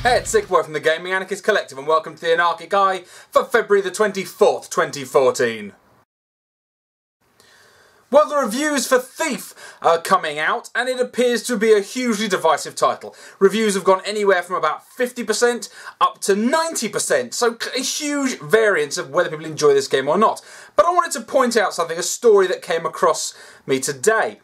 Hey, it's SickBoy from the Gaming Anarchist Collective and welcome to the Anarchic Eye for February the 24th, 2014. Well, the reviews for Thief are coming out and it appears to be a hugely divisive title. Reviews have gone anywhere from about 50% up to 90%, so a huge variance of whether people enjoy this game or not. But I wanted to point out something, a story that came across me today.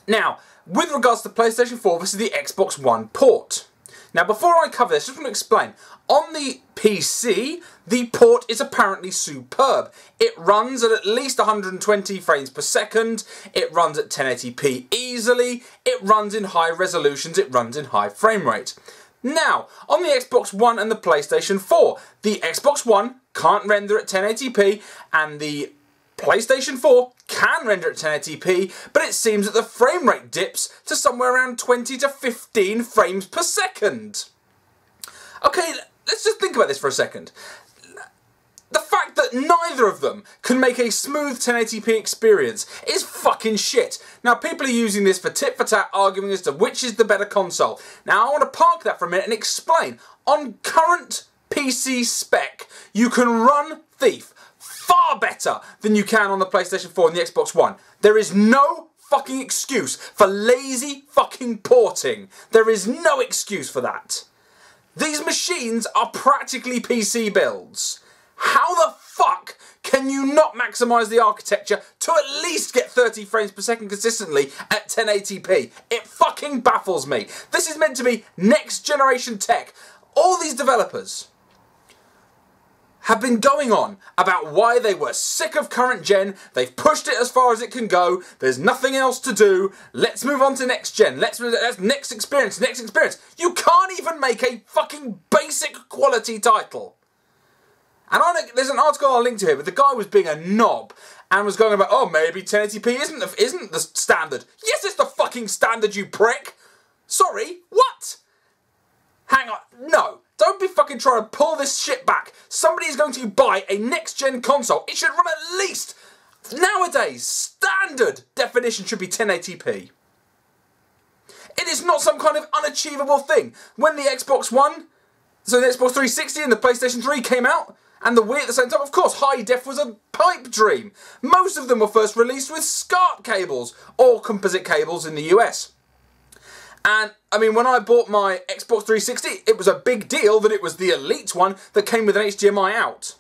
Now, with regards to PlayStation 4, this is the Xbox One port. Now, before I cover this, I just want to explain. On the PC, the port is apparently superb. It runs at least 120 frames per second, it runs at 1080p easily, it runs in high resolutions, it runs in high frame rate. Now, on the Xbox One and the PlayStation 4, the Xbox One can't render at 1080p, and the PlayStation 4 can render at 1080p, but it seems that the frame rate dips to somewhere around 20 to 15 frames per second. Okay, let's just think about this for a second. The fact that neither of them can make a smooth 1080p experience is fucking shit. Now, people are using this for tit for tat, arguing as to which is the better console. Now, I want to park that for a minute and explain. On current PC spec, you can run Thief far better than you can on the PlayStation 4 and the Xbox One. There is no fucking excuse for lazy fucking porting. There is no excuse for that. These machines are practically PC builds. How the fuck can you not maximise the architecture to at least get 30 frames per second consistently at 1080p? It fucking baffles me. This is meant to be next generation tech. All these developers have been going on about why they were sick of current gen, they've pushed it as far as it can go, there's nothing else to do, let's move on to next gen, let's next experience, next experience. You can't even make a fucking basic quality title. And there's an article I'll link to here, but the guy was being a knob and was going about, oh, maybe 1080p isn't the standard. Yes, it's the fucking standard, you prick. Sorry, what? Hang on, no. Don't be fucking trying to pull this shit back. Somebody is going to buy a next-gen console. It should run at least, nowadays, standard definition should be 1080p. It is not some kind of unachievable thing. When the Xbox One, so the Xbox 360 and the PlayStation 3 came out, and the Wii at the same time, of course, high def was a pipe dream. Most of them were first released with SCART cables, or composite cables in the US. And, I mean, when I bought my Xbox 360, it was a big deal that it was the Elite one that came with an HDMI out.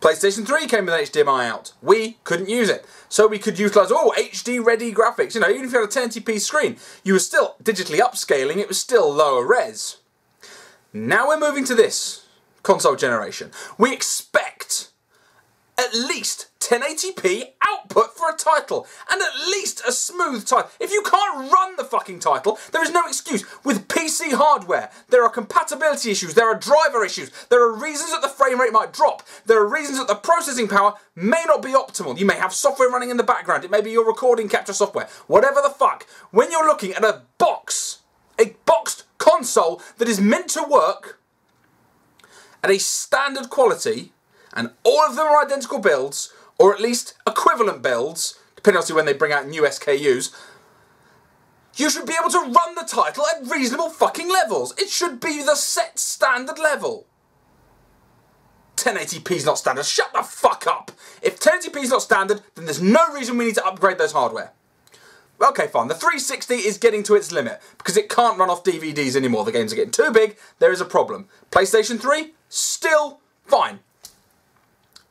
PlayStation 3 came with an HDMI out. We couldn't use it. So we could utilise, HD-ready graphics. You know, even if you had a 1080p screen, you were still digitally upscaling, it was still lower res. Now we're moving to this console generation. We expect at least 1080p output for a title, and at least a smooth title. If you can't run the fucking title, there is no excuse. With PC hardware, there are compatibility issues, there are driver issues, there are reasons that the frame rate might drop, there are reasons that the processing power may not be optimal. You may have software running in the background, it may be your recording capture software, whatever the fuck. When you're looking at a boxed console that is meant to work at a standard quality, and all of them are identical builds, or at least equivalent builds, depending on when they bring out new SKUs, you should be able to run the title at reasonable fucking levels. It should be the set standard level. 1080p is not standard. Shut the fuck up. If 1080p is not standard, then there's no reason we need to upgrade those hardware. Okay, fine. The 360 is getting to its limit because it can't run off DVDs anymore. The games are getting too big. There is a problem. PlayStation 3, still fine.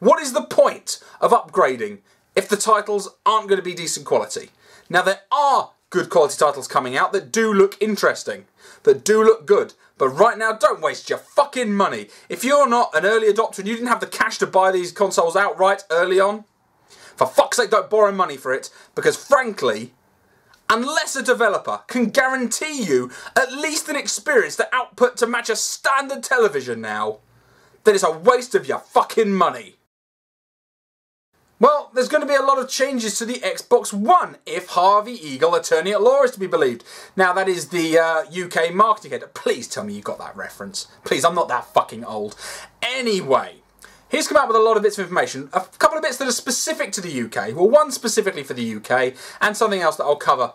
What is the point of upgrading if the titles aren't going to be decent quality? Now, there are good quality titles coming out that do look interesting, that do look good, but right now, don't waste your fucking money. If you're not an early adopter and you didn't have the cash to buy these consoles outright early on, for fuck's sake, don't borrow money for it, because frankly, unless a developer can guarantee you at least an experience that output to match a standard television now, then it's a waste of your fucking money. Well, there's going to be a lot of changes to the Xbox One, if Harvey Eagle, attorney at law, is to be believed. Now, that is the UK marketing head. Please tell me you got that reference. Please, I'm not that fucking old. Anyway, he's come out with a lot of bits of information. A couple of bits that are specific to the UK. Well, one specifically for the UK, and something else that I'll cover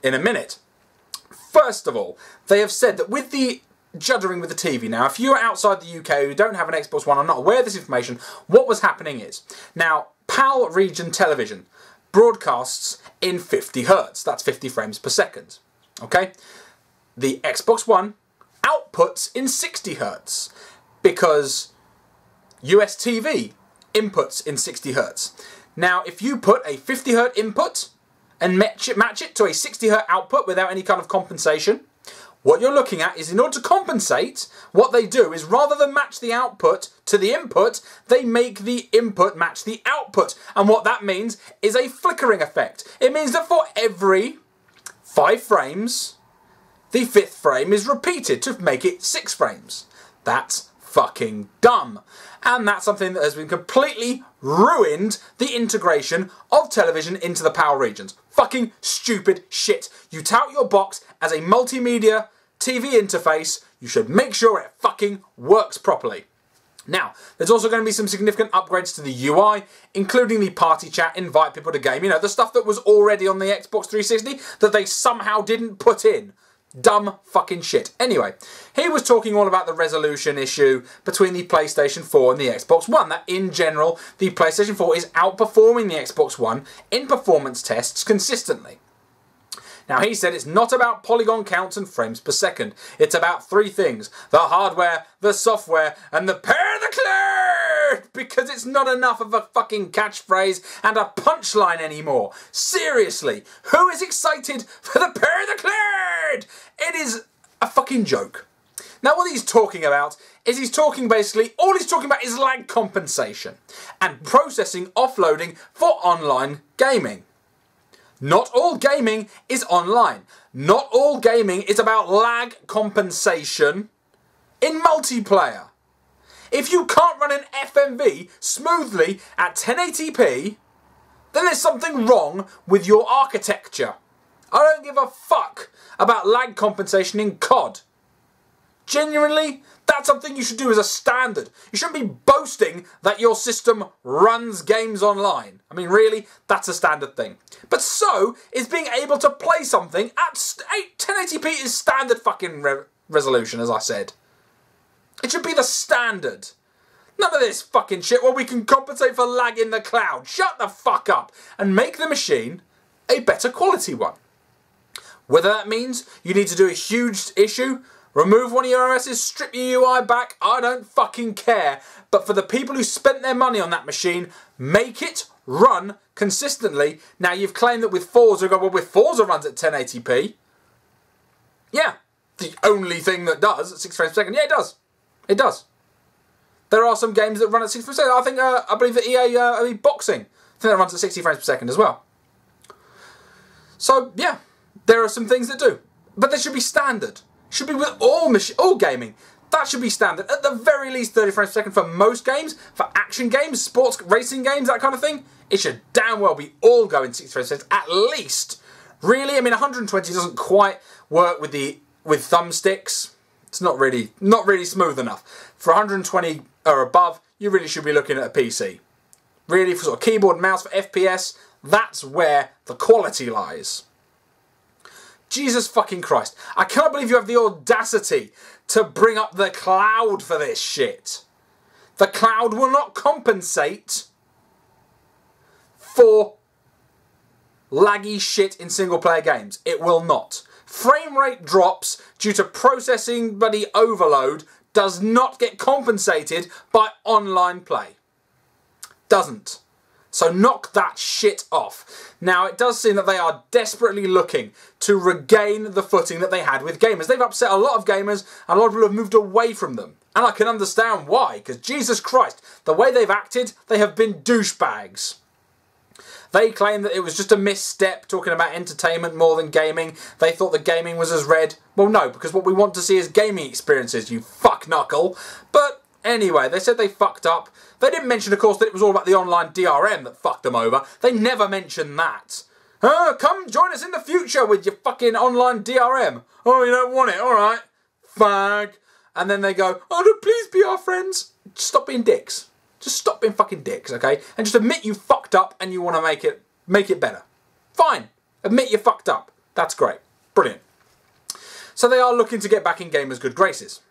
in a minute. First of all, they have said that with the juddering with the TV. Now, if you're outside the UK who don't have an Xbox One, I'm not aware of this information, what was happening is, now, PAL region television broadcasts in 50 Hz. That's 50 frames per second. Okay? The Xbox One outputs in 60 Hz because US TV inputs in 60 Hz. Now, if you put a 50 Hz input and match it to a 60 Hz output without any kind of compensation, what you're looking at is, in order to compensate, what they do is, rather than match the output to the input, they make the input match the output. And what that means is a flickering effect. It means that for every 5 frames, the 5th frame is repeated to make it 6 frames. That's fucking dumb. And that's something that has been completely ruined the integration of television into the PAL regions. Fucking stupid shit. You tout your box as a multimedia TV interface, you should make sure it fucking works properly. Now, there's also going to be some significant upgrades to the UI, including the party chat, invite people to game, you know, the stuff that was already on the Xbox 360 that they somehow didn't put in. Dumb fucking shit. Anyway, he was talking all about the resolution issue between the PlayStation 4 and the Xbox One. That in general, the PlayStation 4 is outperforming the Xbox One in performance tests consistently. Now, he said it's not about polygon counts and frames per second. It's about 3 things: the hardware, the software, and the pair the cleared! Because it's not enough of a fucking catchphrase and a punchline anymore. Seriously, who is excited for the pair the cleared? It is a fucking joke. Now, what he's talking about is all he's talking about is lag compensation and processing offloading for online gaming. Not all gaming is online. Not all gaming is about lag compensation in multiplayer. If you can't run an FMV smoothly at 1080p, then there's something wrong with your architecture. I don't give a fuck about lag compensation in COD. Genuinely, that's something you should do as a standard. You shouldn't be boasting that your system runs games online. I mean, really, that's a standard thing. But so is being able to play something at 1080p is standard fucking resolution, as I said. It should be the standard. None of this fucking shit where we can compensate for lag in the cloud. Shut the fuck up and make the machine a better quality one. Whether that means you need to do a huge issue, remove one of your OSs, strip your UI back, I don't fucking care. But for the people who spent their money on that machine, make it run consistently. Now, you've claimed that with Forza, well, with Forza runs at 1080p. Yeah, the only thing that does at 6 frames per second. Yeah, it does. It does. There are some games that run at 6 frames per second. I think, I believe that EA Boxing, I think that runs at 60 frames per second as well. So, yeah, there are some things that do. But they should be standard. Should be with all gaming. That should be standard. At the very least 30 frames per second for most games. For action games, sports racing games, that kind of thing. It should damn well be all going 60 frames per second at least. Really? I mean, 120 doesn't quite work with thumbsticks. It's not really smooth enough. For 120 or above, you really should be looking at a PC. Really, for sort of keyboard and mouse for FPS, that's where the quality lies. Jesus fucking Christ. I cannot believe you have the audacity to bring up the cloud for this shit. The cloud will not compensate for laggy shit in single player games. It will not. Frame rate drops due to processing bloody overload does not get compensated by online play. Doesn't. So knock that shit off. Now, it does seem that they are desperately looking to regain the footing that they had with gamers. They've upset a lot of gamers, and a lot of people have moved away from them. And I can understand why, because Jesus Christ, the way they've acted, they have been douchebags. They claim that it was just a misstep, talking about entertainment more than gaming. They thought that gaming was as red. Well, no, because what we want to see is gaming experiences, you fuck knuckle. But anyway, they said they fucked up. They didn't mention, of course, that it was all about the online DRM that fucked them over. They never mentioned that. Come join us in the future with your fucking online DRM. Oh, you don't want it? All right. Fag. And then they go, oh, no, please be our friends. Just stop being dicks. Just stop being fucking dicks, okay? And just admit you fucked up and you want to make it better. Fine. Admit you fucked up. That's great. Brilliant. So they are looking to get back in gamers' good graces.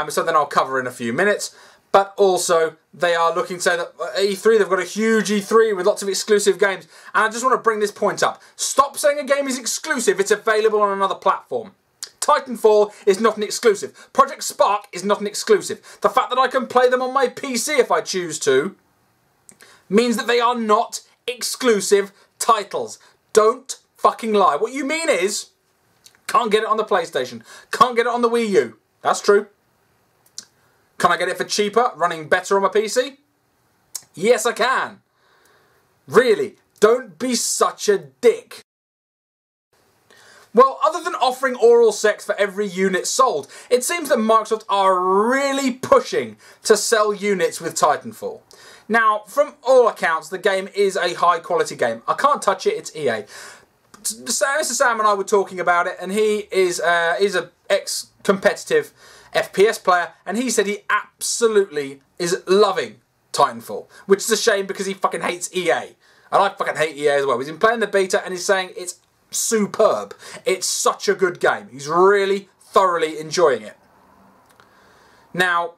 So then I'll cover in a few minutes. But also, they are looking to say that E3, they've got a huge E3 with lots of exclusive games. And I just want to bring this point up. Stop saying a game is exclusive, it's available on another platform. Titanfall is not an exclusive. Project Spark is not an exclusive. The fact that I can play them on my PC if I choose to means that they are not exclusive titles. Don't fucking lie. What you mean is, can't get it on the PlayStation, can't get it on the Wii U. That's true. Can I get it for cheaper, running better on my PC? Yes, I can. Really, don't be such a dick. Well, other than offering oral sex for every unit sold, it seems that Microsoft are really pushing to sell units with Titanfall. Now, from all accounts, the game is a high-quality game. I can't touch it, it's EA. Mr. Sam and I were talking about it, and he is an ex-competitive FPS player, and he said he absolutely is loving Titanfall, which is a shame because he fucking hates EA. And I fucking hate EA as well. He's been playing the beta and he's saying it's superb. It's such a good game. He's really thoroughly enjoying it. Now,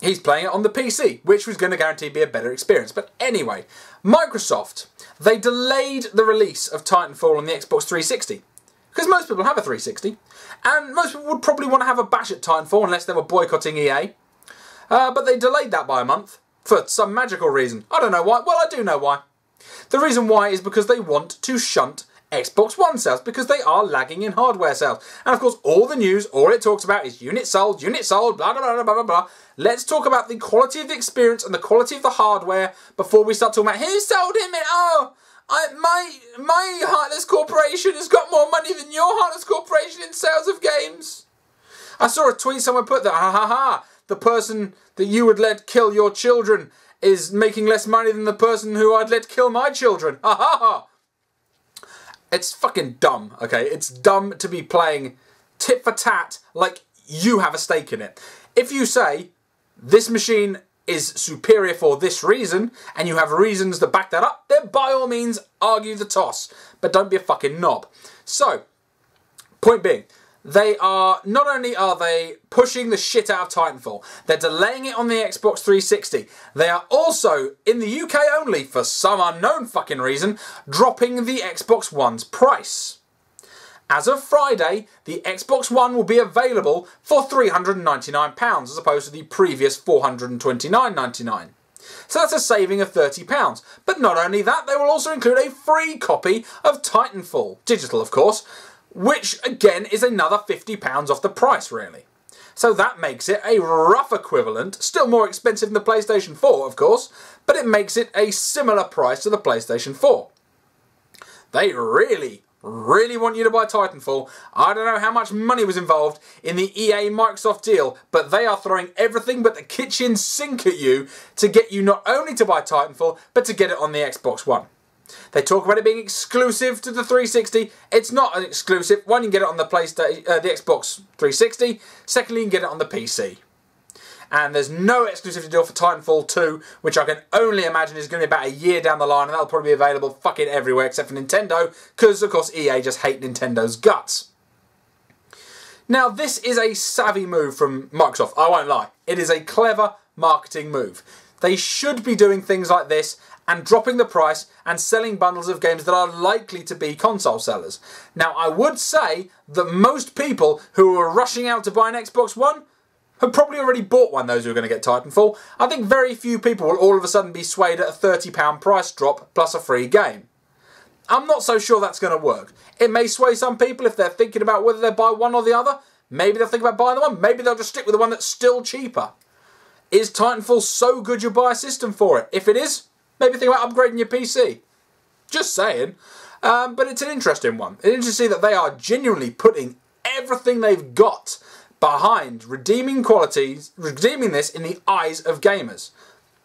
he's playing it on the PC, which was going to guarantee be a better experience. But anyway, Microsoft, they delayed the release of Titanfall on the Xbox 360. Because most people have a 360. And most people would probably want to have a bash at Titanfall unless they were boycotting EA. But they delayed that by a month for some magical reason. I don't know why. Well, I do know why. The reason why is because they want to shunt Xbox One sales because they are lagging in hardware sales. And of course, all the news, all it talks about is units sold, blah, blah, blah, blah, blah, blah. Let's talk about the quality of the experience and the quality of the hardware before we start talking about who sold him it. Oh, my Heartless Corporation has got more money than your Heartless Corporation in sales of games. I saw a tweet someone put that, ha ha ha, the person that you would let kill your children is making less money than the person who I'd let kill my children. Ha ha ha. It's fucking dumb, okay? It's dumb to be playing tit for tat like you have a stake in it. If you say, this machine is superior for this reason, and you have reasons to back that up, then by all means argue the toss. But don't be a fucking knob. So, point being, not only are they pushing the shit out of Titanfall, they're delaying it on the Xbox 360. They are also, in the UK only, for some unknown fucking reason, dropping the Xbox One's price. As of Friday, the Xbox One will be available for £399 as opposed to the previous £429.99. So that's a saving of £30. But not only that, they will also include a free copy of Titanfall, digital of course, which again is another £50 off the price really. So that makes it a rough equivalent, still more expensive than the PlayStation 4 of course, but it makes it a similar price to the PlayStation 4. They really want you to buy Titanfall. I don't know how much money was involved in the EA-Microsoft deal, but they are throwing everything but the kitchen sink at you to get you not only to buy Titanfall, but to get it on the Xbox One. They talk about it being exclusive to the 360. It's not an exclusive. One, you can get it on the the Xbox 360. Secondly, you can get it on the PC. And there's no exclusivity deal for Titanfall 2, which I can only imagine is going to be about a year down the line, and that'll probably be available fucking everywhere except for Nintendo, because of course EA just hate Nintendo's guts. Now this is a savvy move from Microsoft, I won't lie. It is a clever marketing move. They should be doing things like this and dropping the price and selling bundles of games that are likely to be console sellers. Now I would say that most people who are rushing out to buy an Xbox One have probably already bought one, those who are going to get Titanfall. I think very few people will all of a sudden be swayed at a £30 price drop plus a free game. I'm not so sure that's going to work. It may sway some people if they're thinking about whether they buy one or the other. Maybe they'll think about buying the one. Maybe they'll just stick with the one that's still cheaper. Is Titanfall so good you'll buy a system for it? If it is, maybe think about upgrading your PC. Just saying. But it's an interesting one. It's interesting that they are genuinely putting everything they've got behind redeeming this in the eyes of gamers.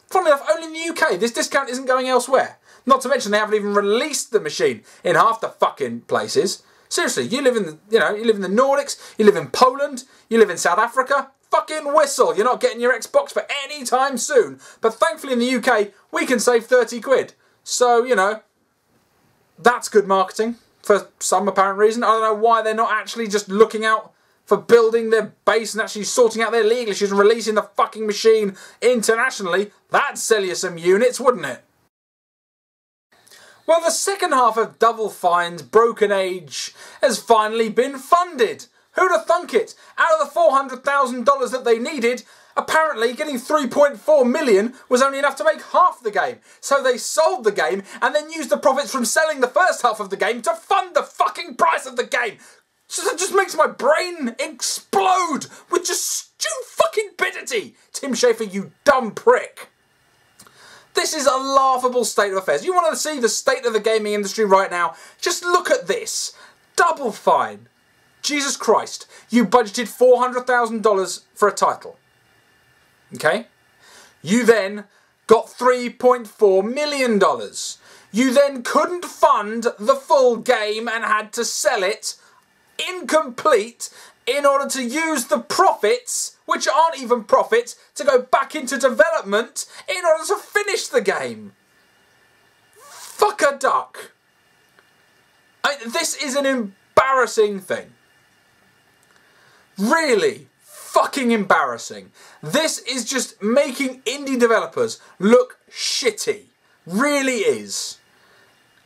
Funnily enough, only in the UK. This discount isn't going elsewhere. Not to mention they haven't even released the machine in half the fucking places. Seriously, you live in the Nordics, you live in Poland, you live in South Africa. Fucking whistle, you're not getting your Xbox for any time soon. But thankfully in the UK, we can save 30 quid. So, that's good marketing for some apparent reason. I don't know why they're not actually just looking out for building their base and actually sorting out their legal issues and releasing the fucking machine internationally. That'd sell you some units, wouldn't it? Well, the second half of Double Fine's Broken Age has finally been funded. Who'd have thunk it? Out of the $400,000 that they needed, apparently getting 3.4 million was only enough to make half the game. So they sold the game and then used the profits from selling the first half of the game to fund the fucking price of the game. So that just makes my brain explode with just fucking stupidity. Tim Schafer, you dumb prick. This is a laughable state of affairs. You want to see the state of the gaming industry right now? Just look at this. Double Fine. Jesus Christ. You budgeted $400,000 for a title. Okay? You then got $3.4 million. You then couldn't fund the full game and had to sell it incomplete in order to use the profits, which aren't even profits, to go back into development in order to finish the game. Fuck a duck. This is an embarrassing thing. Really fucking embarrassing. This is just making indie developers look shitty. Really is.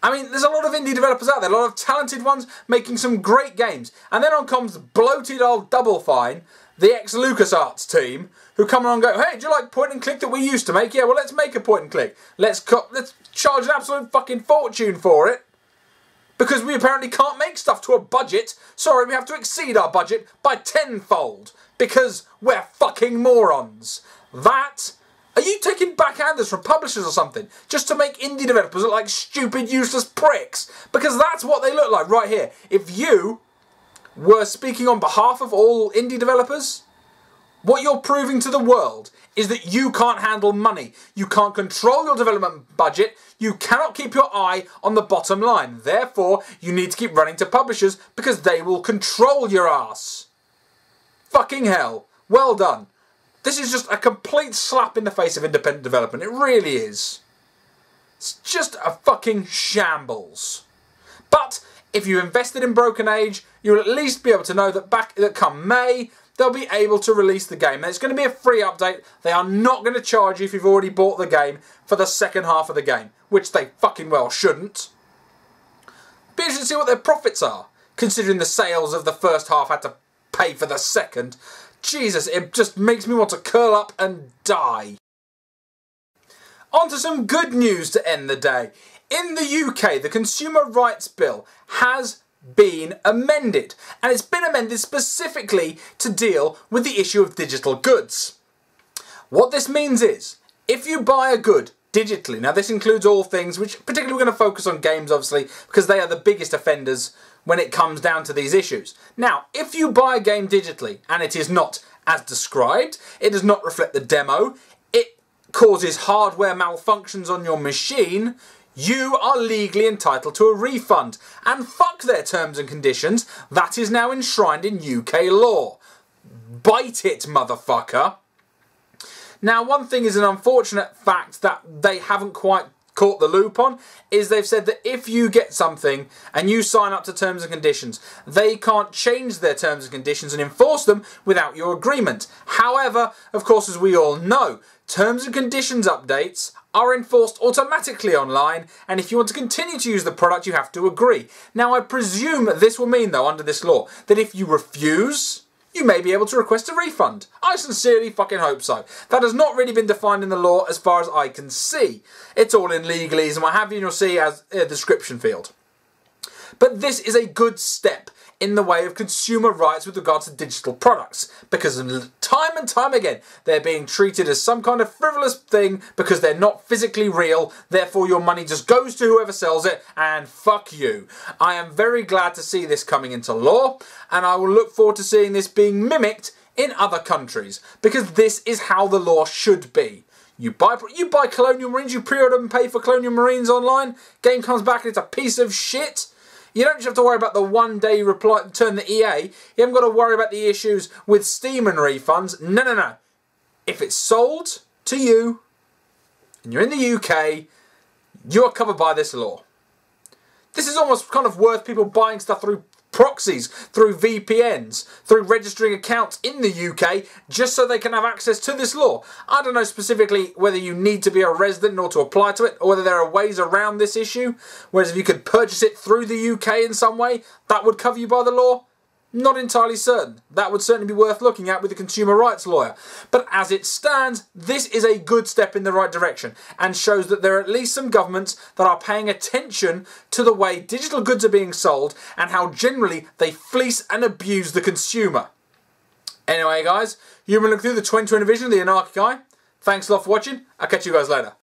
I mean, there's a lot of indie developers out there, a lot of talented ones making some great games. And then on comes bloated old Double Fine, the ex-LucasArts team, who come along and go, hey, do you like point and click that we used to make? Yeah, well, let's make a point and click. Let's charge an absolute fucking fortune for it. Because we apparently can't make stuff to a budget. Sorry, we have to exceed our budget by tenfold. Because we're fucking morons. Are you taking backhanders from publishers or something? Just to make indie developers look like stupid, useless pricks? Because that's what they look like right here. If you were speaking on behalf of all indie developers, what you're proving to the world is that you can't handle money. You can't control your development budget. You cannot keep your eye on the bottom line. Therefore, you need to keep running to publishers because they will control your ass. Fucking hell. Well done. This is just a complete slap in the face of independent development. It really is. It's just a fucking shambles. But if you invested in Broken Age, you'll at least be able to know that come May, they'll be able to release the game. Now, it's going to be a free update. They are not going to charge you if you've already bought the game for the second half of the game, which they fucking well shouldn't. Be interested to see what their profits are, considering the sales of the first half had to pay for the second. Jesus, it just makes me want to curl up and die. On to some good news to end the day. In the UK, the Consumer Rights Bill has been amended, and it's been amended specifically to deal with the issue of digital goods. What this means is, if you buy a good digitally, now this includes all things, which particularly we're going to focus on games obviously, because they are the biggest offenders when it comes down to these issues. Now, if you buy a game digitally, and it is not as described, it does not reflect the demo, it causes hardware malfunctions on your machine, you are legally entitled to a refund. And fuck their terms and conditions, that is now enshrined in UK law. Bite it, motherfucker. Now, one thing is an unfortunate fact that they haven't quite caught the loop on, is they've said that if you get something and you sign up to terms and conditions, they can't change their terms and conditions and enforce them without your agreement. However, of course, as we all know, terms and conditions updates are enforced automatically online, and if you want to continue to use the product, you have to agree. Now, I presume this will mean, though, under this law, that if you refuse, you may be able to request a refund. I sincerely fucking hope so. That has not really been defined in the law as far as I can see. It's all in legalese and what have you, and you'll see as a description field. But this is a good step in the way of consumer rights with regards to digital products, because time and time again they're being treated as some kind of frivolous thing because they're not physically real, therefore your money just goes to whoever sells it, and fuck you. I am very glad to see this coming into law, and I will look forward to seeing this being mimicked in other countries, because this is how the law should be. You buy Colonial Marines, you pre-order and pay for Colonial Marines online, game comes back and it's a piece of shit. You don't just have to worry about the one-day return the EA. You haven't got to worry about the issues with Steam and refunds. No, no, no. If it's sold to you, and you're in the UK, you are covered by this law. This is almost kind of worth people buying stuff through proxies, through VPNs, through registering accounts in the UK, just so they can have access to this law. I don't know specifically whether you need to be a resident in order to apply to it, or whether there are ways around this issue, whereas if you could purchase it through the UK in some way, that would cover you by the law. Not entirely certain. That would certainly be worth looking at with a consumer rights lawyer. But as it stands, this is a good step in the right direction and shows that there are at least some governments that are paying attention to the way digital goods are being sold and how generally they fleece and abuse the consumer. Anyway guys, you've been looking through the 2020 edition of the Anarchic Eye. Thanks a lot for watching. I'll catch you guys later.